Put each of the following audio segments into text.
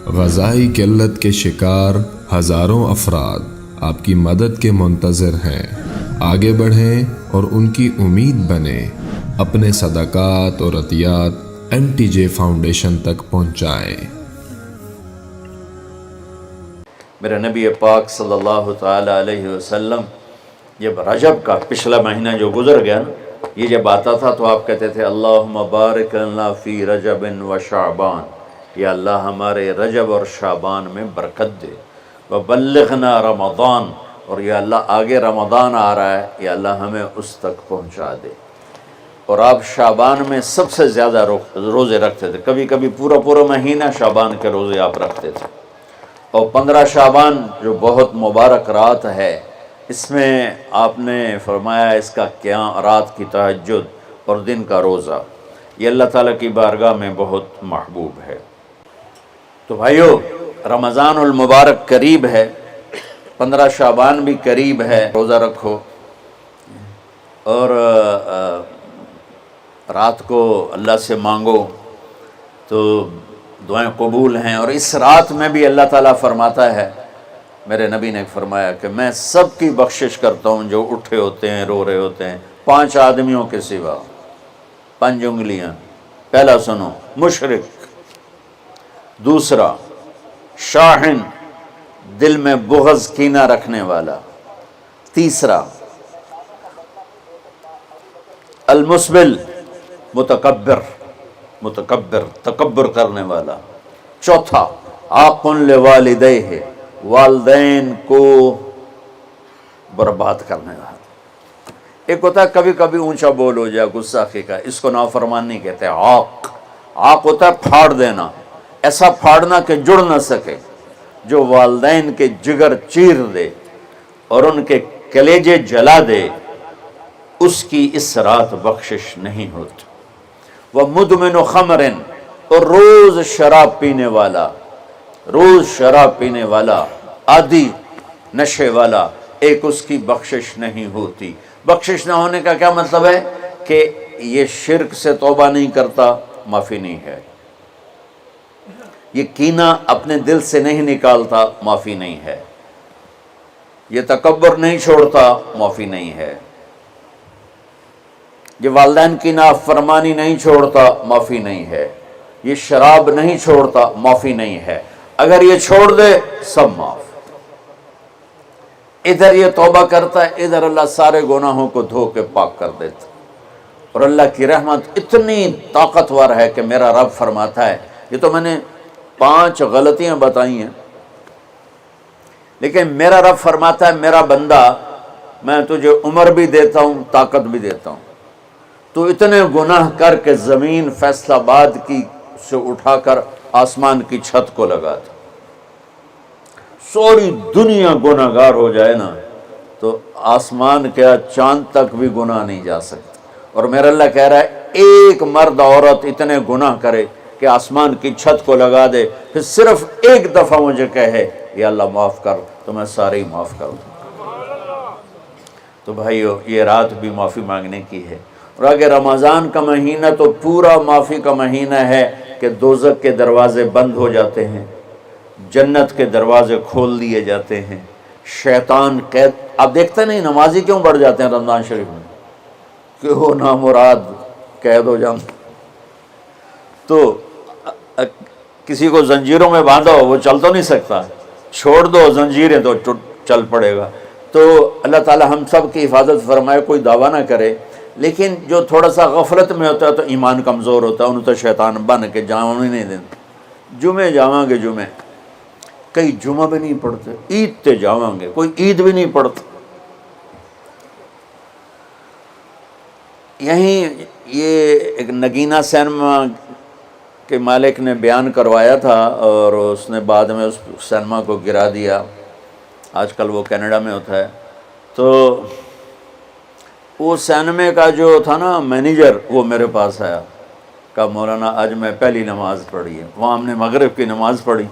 غذائی قلت کے شکار ہزاروں افراد آپ کی مدد کے منتظر ہیں۔ آگے بڑھیں اور ان کی امید بنیں۔ اپنے صدقات اور عطیات MTJ فاؤنڈیشن تک پہنچائیں۔ میرے نبی پاک صلی اللہ تعالی علیہ وسلم جب رجب کا پچھلا مہینہ جو گزر گیا نا، یہ جب آتا تھا تو آپ کہتے تھے اللہم بارک لنا فی رجب و شعبان، یا اللہ ہمارے رجب اور شعبان میں برکت دے، وبلغنا رمضان، اور یا اللہ آگے رمضان آ رہا ہے، یا اللہ ہمیں اس تک پہنچا دے۔ اور آپ شعبان میں سب سے زیادہ روزے رکھتے تھے، کبھی کبھی پورا مہینہ شعبان کے روزے آپ رکھتے تھے۔ اور 15 شعبان جو بہت مبارک رات ہے، اس میں آپ نے فرمایا اس کا قیام، رات کی تہجد اور دن کا روزہ، یہ اللہ تعالیٰ کی بارگاہ میں بہت محبوب ہے۔ تو بھائیو، رمضان المبارک قریب ہے، 15 شعبان بھی قریب ہے، روزہ رکھو اور رات کو اللہ سے مانگو تو دعائیں قبول ہیں۔ اور اس رات میں بھی اللہ تعالیٰ فرماتا ہے، میرے نبی نے فرمایا کہ میں سب کی بخشش کرتا ہوں جو اٹھے ہوتے ہیں، رو رہے ہوتے ہیں، 5 آدمیوں کے سوا، 5 انگلیاں۔ پہلا سنو، مشرک، دوسرا شاحن، دل میں بغض کینہ رکھنے والا، تیسرا المسبل، متکبر، تکبر کرنے والا، چوتھا عاق لوالدیہ، والدین کو برباد کرنے والا۔ ایک ہوتا ہے کبھی کبھی اونچا بول ہو جائے، گستاخی کا، اس کو نافرمانی کہتے ہیں۔ عاق ہوتا ہے پھاڑ دینا، ایسا پھاڑنا کہ جڑ نہ سکے، جو والدین کے جگر چیر دے اور ان کے کلیجے جلا دے، اس کی اس رات بخشش نہیں ہوتی۔ وَمُدْمِنُ خَمْرٍ، اور روز شراب پینے والا، عادی نشے والا، ایک اس کی بخشش نہیں ہوتی۔ بخشش نہ ہونے کا کیا مطلب ہے؟ کہ یہ شرک سے توبہ نہیں کرتا، معافی نہیں ہے۔ یہ کینہ اپنے دل سے نہیں نکالتا، معافی نہیں ہے۔ یہ تکبر نہیں چھوڑتا، معافی نہیں ہے۔ یہ والدین کی نافرمانی نہیں چھوڑتا، معافی نہیں ہے۔ یہ شراب نہیں چھوڑتا، معافی نہیں ہے۔ اگر یہ چھوڑ دے، سب معاف۔ ادھر یہ توبہ کرتا ہے، ادھر اللہ سارے گناہوں کو دھو کے پاک کر دیتا۔ اور اللہ کی رحمت اتنی طاقتور ہے کہ میرا رب فرماتا ہے، یہ تو میں نے 5 غلطیاں بتائی ہیں، لیکن میرا رب فرماتا ہے میرا بندہ، میں تجھے عمر بھی دیتا ہوں، طاقت بھی دیتا ہوں، تو اتنے گناہ کر کے زمین فیصل آباد کی سے اٹھا کر آسمان کی چھت کو لگا دے، سوری دنیا گناہ گار ہو جائے نا تو آسمان کیا چاند تک بھی گناہ نہیں جا سکتا۔ اور میرا اللہ کہہ رہا ہے ایک مرد عورت اتنے گناہ کرے کہ آسمان کی چھت کو لگا دے، پھر صرف ایک دفعہ مجھے کہے یا اللہ معاف کر، تو میں سارے ہی معاف کر دوں۔ تو بھائیو، یہ رات بھی معافی مانگنے کی ہے۔ اور اگر رمضان کا مہینہ تو پورا معافی کا مہینہ ہے کہ دوزخ کے دروازے بند ہو جاتے ہیں، جنت کے دروازے کھول دیے جاتے ہیں، شیطان قید۔ آپ دیکھتے نہیں نمازی کیوں بڑھ جاتے ہیں رمضان شریف میں؟ کہ وہ نامراد قید ہو جاتے۔ تو کسی کو زنجیروں میں باندھو، وہ چل تو نہیں سکتا، چھوڑ دو زنجیریں تو چل پڑے گا۔ تو اللہ تعالی ہم سب کی حفاظت فرمائے، کوئی دعویٰ نہ کرے، لیکن جو تھوڑا سا غفلت میں ہوتا ہے تو ایمان کمزور ہوتا ہے، انہوں تو شیطان بن کے جاؤں ہی نہیں دیتے۔ جمعے جاؤں گے، جمعے کئی جمعہ بھی نہیں پڑھتے، عید تے جاؤں گے، کوئی عید بھی نہیں پڑھتا۔ یہیں یہ ایک نگینہ سینما کے مالک نے بیان کروایا تھا، اور اس نے بعد میں اس سینما کو گرا دیا، آج کل وہ کینیڈا میں ہوتا ہے۔ تو وہ سینمے کا جو تھا نا مینیجر، وہ میرے پاس آیا، کہا مولانا آج میں پہلی نماز پڑھی ہے۔ وہاں ہم نے مغرب کی نماز پڑھی،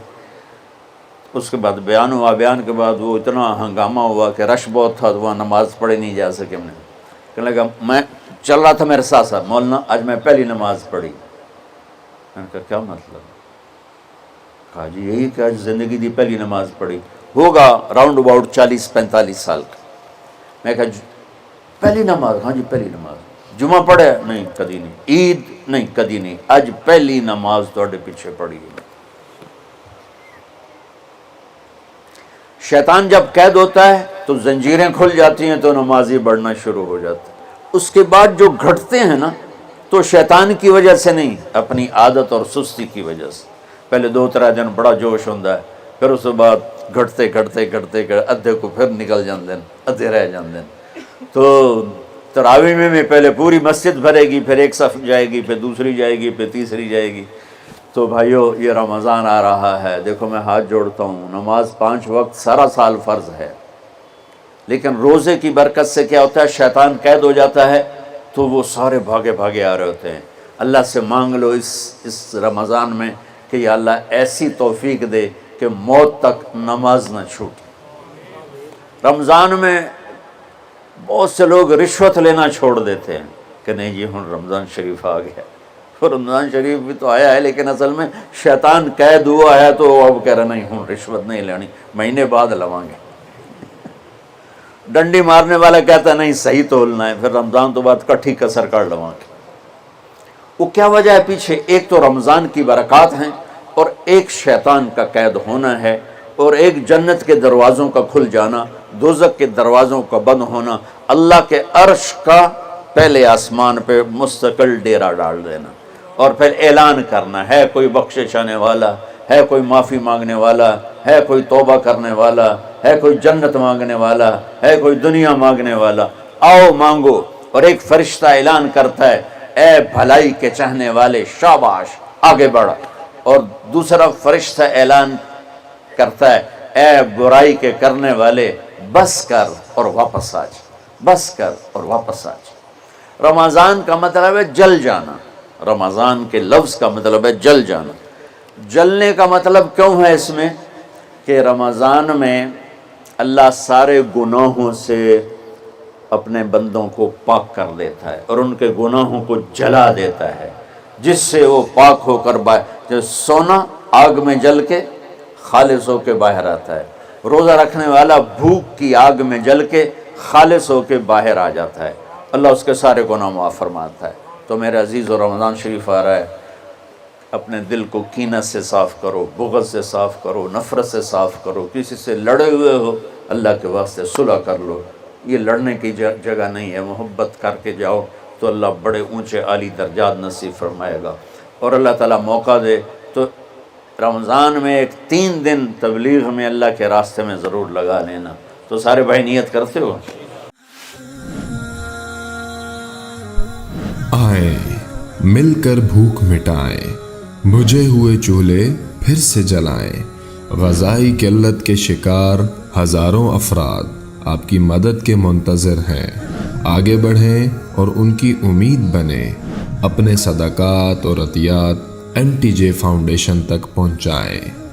اس کے بعد بیان ہوا، بیان کے بعد وہ اتنا ہنگامہ ہوا کہ رش بہت تھا، تو وہاں نماز پڑھی نہیں جا سکے۔ ہم نے کہنے لگا، میں چل رہا تھا میرے ساتھ ساتھ، مولانا آج میں پہلی نماز پڑھی۔ میں نے کہا کیا مطلب؟ کہا جی یہی کہ آج زندگی دی پہلی نماز پڑھی ہوگا راؤنڈ اباؤٹ 40-45 سال کا. میں کہا پہلی نماز؟ ہاں جی پہلی نماز. جمعہ پڑھے؟ نہیں کدی نہیں. عید؟ نہیں کدی نہیں. اج پہلی نماز تواڈے پیچھے پڑھی ہے. شیطان جب قید ہوتا ہے تو زنجیریں کھل جاتی ہیں تو نمازی بڑھنا شروع ہو جاتا ہے. اس کے بعد جو گھٹتے ہیں نا تو شیطان کی وجہ سے نہیں، اپنی عادت اور سستی کی وجہ سے. پہلے 2-3 دن بڑا جوش ہوتا ہے، پھر اس کے بعد گھٹتے ادھے کو پھر نکل جاندے ہیں، ادھے رہ جاندے ہیں. تو تراویح میں پہلے پوری مسجد بھرے گی، پھر ایک صف جائے گی، پھر دوسری جائے گی، پھر تیسری جائے گی. تو بھائیو یہ رمضان آ رہا ہے، دیکھو میں ہاتھ جوڑتا ہوں، نماز 5 وقت سارا سال فرض ہے، لیکن روزے کی برکت سے کیا ہوتا ہے، شیطان قید ہو جاتا ہے تو وہ سارے بھاگے آ رہے ہوتے ہیں. اللہ سے مانگ لو اس رمضان میں کہ یا اللہ ایسی توفیق دے کہ موت تک نماز نہ چھوٹے. رمضان میں بہت سے لوگ رشوت لینا چھوڑ دیتے ہیں کہ نہیں جی ہن رمضان شریف آ گیا. رمضان شریف بھی تو آیا ہے لیکن اصل میں شیطان قید ہوا ہے تو اب کہہ رہا نہیں ہن رشوت نہیں لینی، مہینے بعد لواں گے. ڈنڈی مارنے والا کہتا ہے نہیں صحیح تولنا ہے، پھر رمضان تو بعد کٹھی کسر کر لواں گے. وہ کیا وجہ ہے پیچھے؟ ایک تو رمضان کی برکات ہیں، اور ایک شیطان کا قید ہونا ہے، اور ایک جنت کے دروازوں کا کھل جانا، دوزخ کے دروازوں کا بند ہونا، اللہ کے عرش کا پہلے آسمان پہ مستقل ڈیرا ڈال دینا، اور پھر اعلان کرنا ہے کوئی بخشش آنے والا ہے، کوئی معافی مانگنے والا ہے، کوئی توبہ کرنے والا ہے، کوئی جنت مانگنے والا ہے، کوئی دنیا مانگنے والا، آؤ مانگو. اور ایک فرشتہ اعلان کرتا ہے اے بھلائی کے چاہنے والے شاباش آگے بڑھا، اور دوسرا فرشتہ اعلان کرتا ہے اے برائی کے کرنے والے بس کر اور واپس آ جا، بس کر اور واپس آ جا. رمضان کا مطلب ہے جل جانا، رمضان کے لفظ کا مطلب ہے جل جانا. جلنے کا مطلب کیوں ہے اس میں کہ رمضان میں اللہ سارے گناہوں سے اپنے بندوں کو پاک کر دیتا ہے اور ان کے گناہوں کو جلا دیتا ہے، جس سے وہ پاک ہو کر جو سونا آگ میں جل کے خالص ہو کے باہر آتا ہے، روزہ رکھنے والا بھوک کی آگ میں جل کے خالص ہو کے باہر آ جاتا ہے، اللہ اس کے سارے گناہ معاف فرماتا ہے. تو میرے عزیز و رمضان شریف آ رہا ہے، اپنے دل کو کینہ سے صاف کرو، بغض سے صاف کرو، نفرت سے صاف کرو. کسی سے لڑے ہوئے ہو اللہ کے واسطے صلح کر لو، یہ لڑنے کی جگہ نہیں ہے، محبت کر کے جاؤ تو اللہ بڑے اونچے عالی درجات نصیب فرمائے گا. اور اللہ تعالیٰ موقع دے تو رمضان میں ایک 3 دن تبلیغ میں اللہ کے راستے میں ضرور لگا لینا. تو سارے بھائی نیت کرتے ہو؟ آئے مل کر بھوک مٹائیں، بجھے ہوئے چولہے پھر سے جلائیں. غذائی قلت کے شکار ہزاروں افراد آپ کی مدد کے منتظر ہیں. آگے بڑھیں اور ان کی امید بنیں. اپنے صدقات اور عطیات NTJ فاؤنڈیشن تک پہنچائیں.